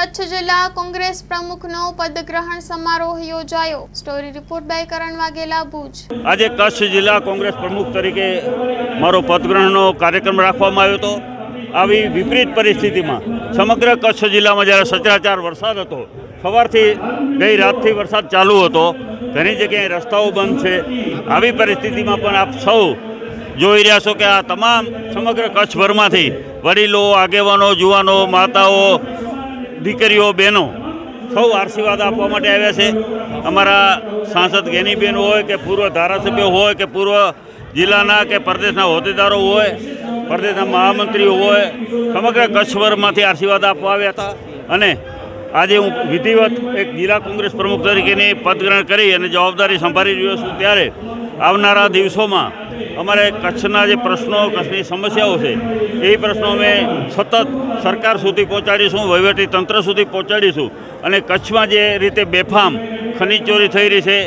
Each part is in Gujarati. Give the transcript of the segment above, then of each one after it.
કચ્છ જિલ્લા કોંગ્રેસ પ્રમુખનો પદગ્રહણ સમારોહ યોજાયો। સ્ટોરી રિપોર્ટ બાય કરણ વાઘેલા, ભુજ। આજે કચ્છ જિલ્લા કોંગ્રેસ પ્રમુખ તરીકે મારો પદગ્રહણનો કાર્યક્રમ રાખવામાં આવ્યો હતો। આવી વિપરીત પરિસ્થિતિમાં સમગ્ર કચ્છ જિલ્લામાં જ્યારે સચરાચર વરસાદ હતો, સવારથી ગઈ રાતથી વરસાદ ચાલુ હતો, ઘણી જગ્યાએ રસ્તાઓ બંધ છે। આવી પરિસ્થિતિમાં પણ આપ સૌ જોઈ રહ્યા છો કે આ તમામ સમગ્ર કચ્છભરમાંથી વડીલો, આગેવાનો, જુવાનો, માતાઓ, દીકરીઓ, બહેનો સૌ આશીર્વાદ આપવા માટે આવ્યા છે। અમારા સાંસદ ગેનીબેન હોય કે પૂર્વ ધારાસભ્યો હોય કે પૂર્વ જિલ્લાના કે પ્રદેશના હોદ્દેદારો હોય, પ્રદેશના મહામંત્રીઓ હોય, સમગ્ર કચ્છભરમાંથી આશીર્વાદ આપવા આવ્યા હતા। અને આજે હું વિધિવત એક જિલ્લા કોંગ્રેસ પ્રમુખ તરીકેની પદગ્રહણ કરી અને જવાબદારી સંભાળી રહ્યો છું। ત્યારે આવનારા દિવસોમાં અમારે કચ્છના જે પ્રશ્નો, કચ્છની સમસ્યાઓ છે, એ પ્રશ્નો અમે સતત સરકાર સુધી પહોંચાડીશું, વહીવટી તંત્ર સુધી પહોંચાડીશું। અને કચ્છમાં જે રીતે બેફામ ખનીજ ચોરી થઈ રહી છે,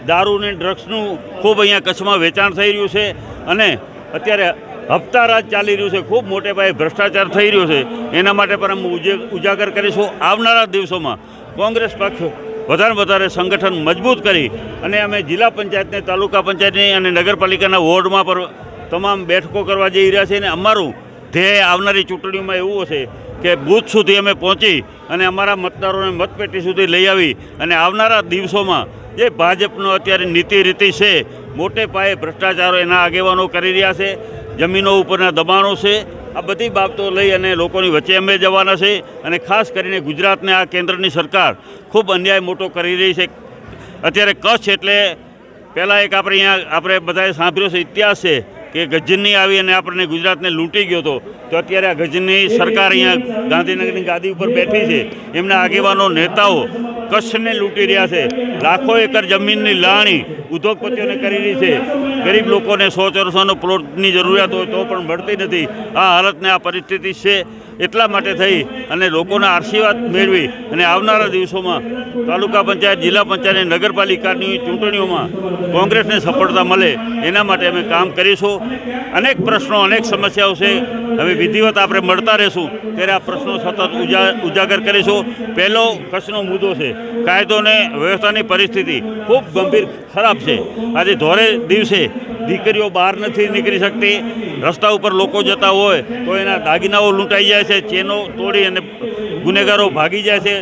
દારૂ અને ડ્રગ્સનું ખૂબ અહીંયા કચ્છમાં વેચાણ થઈ રહ્યું છે, અને અત્યારે હપ્તા રાજ ચાલી રહ્યું છે, ખૂબ મોટે પાયે ભ્રષ્ટાચાર થઈ રહ્યો છે, એના માટે પણ અમે ઉજાગર કરીશું। આવનારા દિવસોમાં કોંગ્રેસ પક્ષ વધારે સંગઠન મજબૂત કરી અને અમે જિલ્લા પંચાયતને, તાલુકા પંચાયતની અને નગરપાલિકાના વોર્ડમાં પણ તમામ બેઠકો કરવા જઈ રહ્યા છીએ। અને અમારું ધ્યેય આવનારી ચૂંટણીઓમાં એવું હશે કે બૂથ સુધી અમે પહોંચી અને અમારા મતદારોને મતપેટી સુધી લઈ આવી અને આવનારા દિવસોમાં જે ભાજપનો અત્યારે નીતિ રીતિ છે, મોટે પાયે ભ્રષ્ટાચારો એના આગેવાનો કરી રહ્યા છે, જમીનો ઉપરના દબાણો છે, આ બધી બાબતો લઈ અને લોકોની વચ્ચે અમે જવાના છે। અને ખાસ કરીને ગુજરાતને આ કેન્દ્રની સરકાર ખૂબ અન્યાય મોટો કરી રહી છે। અત્યારે કચ્છ એટલે પહેલાં એક આપણે બધાએ સાંભળ્યો છે ઇતિહાસ છે કે ગજની આવી અને આપણને ગુજરાતને લૂંટી ગયો હતો, તો અત્યારે આ ગજની સરકાર અહીંયા ગાંધીનગરની ગાદી ઉપર બેઠી છે, એમના આગેવાનો, નેતાઓ કચ્છને લૂંટી રહ્યા છે। લાખો એકર જમીનની લાણી ઉદ્યોગપતિઓને કરી રહી છે। ગરીબ લોકોને 100 ચોરસોનો પ્લોટની જરૂરિયાત હોય તો પણ મળતી નથી। આ હાલતને, આ પરિસ્થિતિ છે। એટલા માટે થઈ અને લોકોના આશીર્વાદ મેળવી અને આવનારા દિવસોમાં તાલુકા પંચાયત, જિલ્લા પંચાયત અને નગરપાલિકાની ચૂંટણીઓમાં કોંગ્રેસને સફળતા મળે એના માટે અમે કામ કરીશું। અનેક પ્રશ્નો, અનેક સમસ્યાઓ છે, હવે વિધિવત આપણે મળતા રહીશું ત્યારે આ પ્રશ્નો સતત ઉજાગર કરીશું। પહેલો કચ્છનો મુદ્દો છે કાયદો અને વ્યવસ્થાની પરિસ્થિતિ ખૂબ ગંભીર, ખરાબ છે। આજે ધોળે દિવસે દીકરીઓ બહાર નથી નીકળી શકતી, રસ્તા ઉપર લોકો જતા હોય તો એના દાગીનાઓ લૂંટાઈ જાય છે, ચેનો તોડી અને ગુનેગારો ભાગી જાય છે।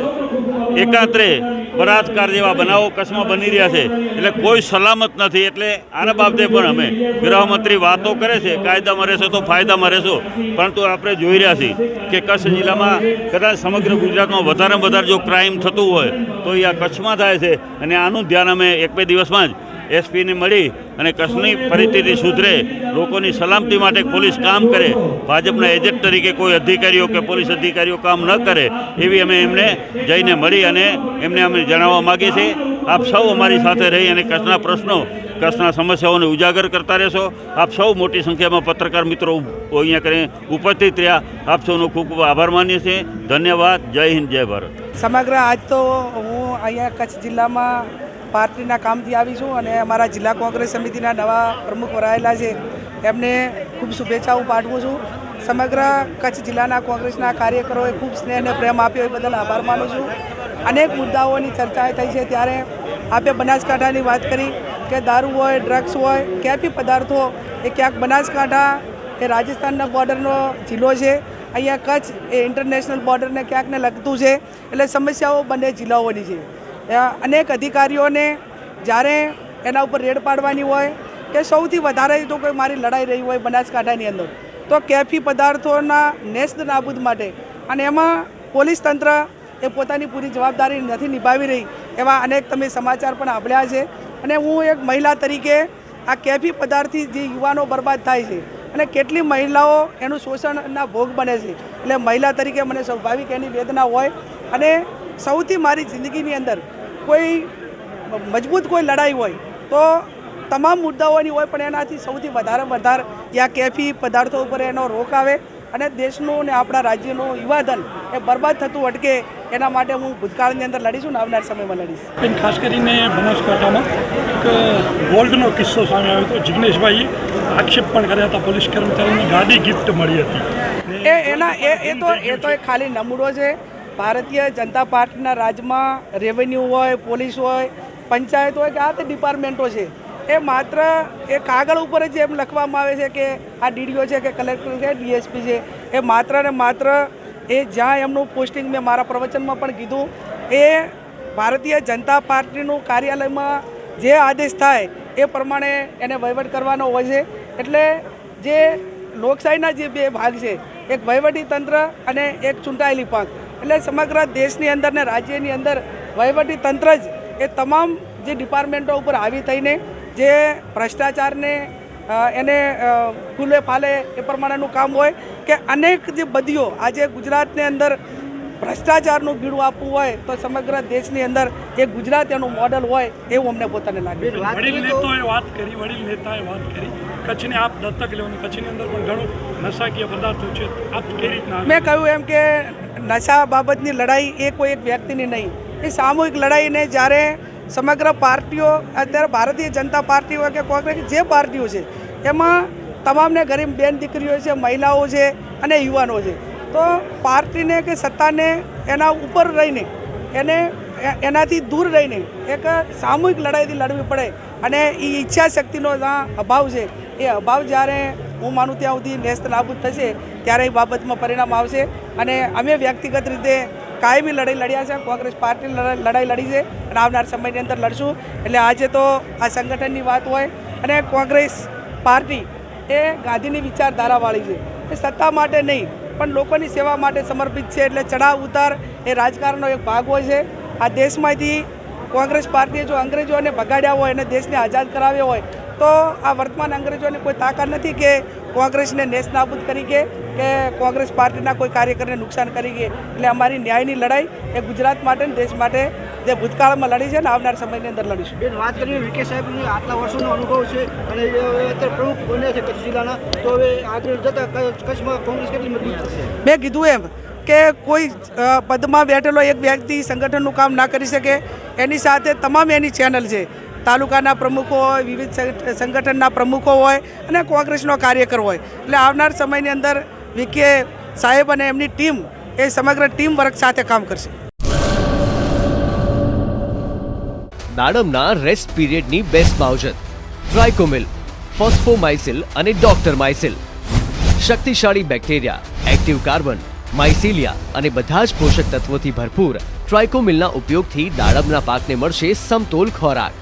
એકાંતરે બળાત્કાર જેવા બનાવો કચ્છમાં બની રહ્યા છે, એટલે કોઈ સલામત નથી। એટલે આના બાબતે પણ અમે ગૃહમંત્રી વાતો કરે છે, કાયદામાં રહેશો તો ફાયદામાં રહેશો, પરંતુ આપણે જોઈ રહ્યા છીએ કે કચ્છ જિલ્લામાં કદાચ સમગ્ર ગુજરાતમાં વધારે જો ક્રાઇમ થતું હોય તો એ આ કચ્છમાં થાય છે। અને આનું ધ્યાન અમે 1-2 દિવસમાં જ એસપીને મળી અને કચ્છની પરિસ્થિતિ સુધરે, લોકોની સલામતી માટે પોલીસ કામ કરે, ભાજપના એજન્ટ તરીકે કોઈ અધિકારીઓ કે પોલીસ અધિકારીઓ કામ ન કરે, એવી અમે એમને જઈને મળી અને એમને અમે જણાવવા માગીએ છીએ। આપ સૌ અમારી સાથે રહી અને કચ્છના પ્રશ્નો, કચ્છના સમસ્યાઓને ઉજાગર કરતા રહેશો। આપ સૌ મોટી સંખ્યામાં પત્રકાર મિત્રો અહીંયા કરીને ઉપસ્થિત રહ્યા, આપ સૌનો ખૂબ ખૂબ આભાર માનીએ છીએ। ધન્યવાદ। જય હિન્દ, જય ભારત। સમગ્ર આજ તો હું અહીંયા કચ્છ જિલ્લામાં પાર્ટીના કામથી આવી છું અને અમારા જિલ્લા કોંગ્રેસ સમિતિના નવા પ્રમુખ વરાયેલા છે, એમને ખૂબ શુભેચ્છાઓ પાઠવું છું। સમગ્ર કચ્છ જિલ્લાના કોંગ્રેસના કાર્યકરોએ ખૂબ સ્નેહ અને પ્રેમ આપ્યો, એ બદલ આભાર માનું છું। અનેક મુદ્દાઓની ચર્ચા થઈ છે, ત્યારે આપે બનાસકાંઠાની વાત કરી કે દારૂ હોય, ડ્રગ્સ હોય, કેફી પદાર્થો, એ ક્યાંક બનાસકાંઠા એ રાજસ્થાનના બોર્ડરનો જિલ્લો છે, અહીંયા કચ્છ એ ઇન્ટરનેશનલ બોર્ડરને ક્યાંકને લગતું છે, એટલે સમસ્યાઓ બંને જિલ્લાઓની છે। અનેક અધિકારીઓને જ્યારે એના ઉપર રેડ પાડવાની હોય કે સૌથી વધારે તો કોઈ મારી લડાઈ રહી હોય બનાસકાંઠાની અંદર તો કેફી પદાર્થોના નેસ્ત નાબૂદ માટે, અને એમાં પોલીસ તંત્ર એ પોતાની પૂરી જવાબદારી નથી નિભાવી રહી, એવા અનેક તમે સમાચાર પણ સાંભળ્યા છે। અને હું એક મહિલા તરીકે આ કેફી પદાર્થથી જે યુવાનો બરબાદ થાય છે અને કેટલી મહિલાઓ એનું શોષણના ભોગ બને છે, એટલે મહિલા તરીકે મને સ્વાભાવિક એની વેદના હોય। અને સૌથી મારી જિંદગીની અંદર કોઈ મજબૂત કોઈ લડાઈ હોય તો તમામ મુદ્દાઓની હોય, પણ એનાથી સૌથી વધારે આ કેફી પદાર્થો ઉપર એનો રોક આવે અને દેશનું ને આપણા રાજ્યનું યુવાધન એ બરબાદ થતું અટકે, એના માટે હું ભૂતકાળની અંદર લડીશું ને આવનાર સમયમાં લડીશ। ખાસ કરીને બનાસકાંઠામાં એક ગોલ્ડનો કિસ્સો સામે આવ્યો હતો। જિગ્નેશભાઈએ આક્ષેપ પણ કર્યા હતા, પોલીસ કર્મચારીને ગાડી ગિફ્ટ મળી હતી। એ તો ખાલી નમૂનો છે। ભારતીય જનતા પાર્ટીના રાજમાં રેવન્યુ હોય, પોલીસ હોય, પંચાયત હોય કે આ તે ડિપાર્ટમેન્ટો છે એ માત્ર એ કાગળ ઉપર જ એમ લખવામાં આવે છે કે આ ડીડીઓ છે કે કલેક્ટર છે, ડીએસપી છે, એ માત્ર ને માત્ર એ જ્યાં એમનું પોસ્ટિંગ મેં મારા પ્રવચનમાં પણ કીધું એ ભારતીય જનતા પાર્ટીનું કાર્યાલયમાં જે આદેશ થાય એ પ્રમાણે એને વહીવટ કરવાનો હોય છે. એટલે જે લોકશાહીના જે બે ભાગ છે, એક વહીવટી તંત્ર અને એક ચૂંટાયેલી પાંખ, એટલે સમગ્ર દેશની અંદર ને રાજ્યની અંદર વહીવટી તંત્ર જ એ તમામ જે ડિપાર્ટમેન્ટો ઉપર હાવી થઈને જે ભ્રષ્ટાચારને એને ફૂલે ફાલે એ પ્રમાણેનું કામ હોય કે અનેક જે બદીઓ આજે ગુજરાતની અંદર ભ્રષ્ટાચારનું બીડું આપવું હોય તો સમગ્ર દેશની અંદર એ ગુજરાત એનું મોડલ હોય એવું અમને પોતાને લાગે. વડીલ નેતાએ વાત કરી કચ્છને આપ દત્તક લેવાની, કચ્છની અંદર પણ ઘણું નશાકીય પદાર્થો છે, આપ કઈ રીતના? મેં કહ્યું એમ કે નશા બાબતની લડાઈ એ કોઈ એક વ્યક્તિની નહીં, એ સામૂહિક લડાઈને જ્યારે સમગ્ર પાર્ટીઓ, અત્યારે ભારતીય જનતા પાર્ટી હોય કે કોંગ્રેસ, જે પાર્ટીઓ છે એમાં તમામને ગરીબ બેન દીકરીઓ છે, મહિલાઓ છે અને યુવાનો છે. તો પાર્ટીને કે સત્તાને એના ઉપર રહીને એને એનાથી દૂર રહીને એક સામૂહિક લડાઈથી લડવી પડે અને એ ઈચ્છા શક્તિનો જ્યાં અભાવ છે એ અભાવ જ્યારે હું માનું ત્યાં સુધી નેસ્ત નાબૂદ થશે ત્યારે એ બાબતમાં પરિણામ આવશે. અને અમે વ્યક્તિગત રીતે કાયમી લડાઈ લડ્યા છે, કોંગ્રેસ પાર્ટી લડાઈ લડી છે અને આવનાર સમયની અંદર લડશું. એટલે આજે તો આ સંગઠનની વાત હોય અને કોંગ્રેસ પાર્ટી એ ગાંધીની વિચારધારાવાળી છે, એ સત્તા માટે નહીં પણ લોકોની સેવા માટે સમર્પિત છે. એટલે ચડાવ ઉતાર એ રાજકારણનો એક ભાગ હોય છે. આ દેશમાંથી કોંગ્રેસ પાર્ટીએ જો અંગ્રેજોને ભગાડ્યા હોય અને દેશને આઝાદ કરાવ્યો હોય તો આ વર્તમાન અંગ્રેજોને કોઈ તાકાત નથી કે કોંગ્રેસને નેસ્ત નાબૂદ કરી કે કોંગ્રેસ પાર્ટીના કોઈ કાર્યકરને નુકસાન કરી કે. એટલે અમારી ન્યાયની લડાઈ એ ગુજરાત માટે અને દેશ માટે જે ભૂતકાળમાં લડી છે ને આવનાર સમયની અંદર લડીશું. બેન, વાત કરીએ વિકે સાહેબની આટલા વર્ષોનો અનુભવ છે અને અત્યારે પ્રમુખ બન્યા છે કચ્છ જિલ્લાના, તો હવે આગળ જતાં કચ્છમાં કોંગ્રેસ કેટલી મજબૂત થશે? મેં કીધું એમ કે કોઈ પદમાં બેઠેલો એક વ્યક્તિ સંગઠનનું કામ ના કરી શકે, એની સાથે તમામ એની ચેનલ છે, તાલુકાના પ્રમુખો હોય, વિવિધ સંગઠનના પ્રમુખો હોય અને કોંગ્રેસનો કાર્યકર હોય. એટલે આવનાર સમયની અંદર વિકે સાહેબ અને એમની ટીમ એ સમગ્ર ટીમ વર્ક સાથે કામ કરશે. દાડમના રેસ્ટ પીરિયડની બેસ્ટ માવજત ટ્રાઇકોમિલ, ફોસ્ફોમાઇસિલ અને ડોક્ટર માઇસિલ. શક્તિશાળી બેક્ટેરિયા, એક્ટિવ કાર્બન, માઇસિલિયા અને બધા જ પોષક તત્વોથી ભરપૂર ટ્રાઇકોમિલના ઉપયોગથી દાડમના પાકને મળશે સમતોલ ખોરાક.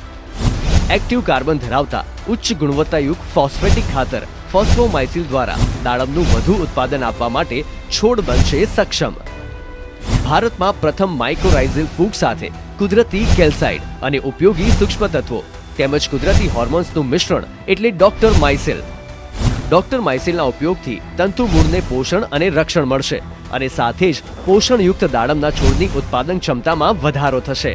એક્ટિવ કાર્બન ધરાવતા ઉચ્ચ ગુણવત્તાયુક્ત ફોસ્ફેટિક ખાતર ફોસ્ફોમાઇસિલ દ્વારા દાડમનું વધુ ઉત્પાદન આપવા માટે છોડ બનશે સક્ષમ. ભારતમાં પ્રથમ માઇક્રોરાઇઝલ ફૂગ સાથે કુદરતી કેલ્સાઇડ અને ઉપયોગી સૂક્ષ્મ તત્વો તેમજ કુદરતી હોર્મોન્સનું મિશ્રણ એટલે ડોક્ટર માઇસિલ. ડોક્ટર માઇસિલના ઉપયોગથી તંતુમૂળને પોષણ અને રક્ષણ મળશે અને સાથે જ પોષણયુક્ત દાડમના છોડની ઉત્પાદન ક્ષમતામાં વધારો થશે.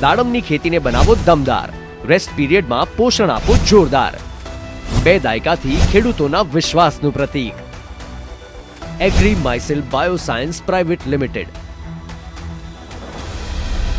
દાડમની ખેતીને બનાવો દમદાર, રેસ્ટ પીરિયડમાં પોષણ આપો જોરદાર. 2 દાયકાથી ખેડૂતોના વિશ્વાસનું પ્રતીક. એગ્રી માઇસિલ બાયોસાયન્સ પ્રાઇવેટ લિમિટેડ.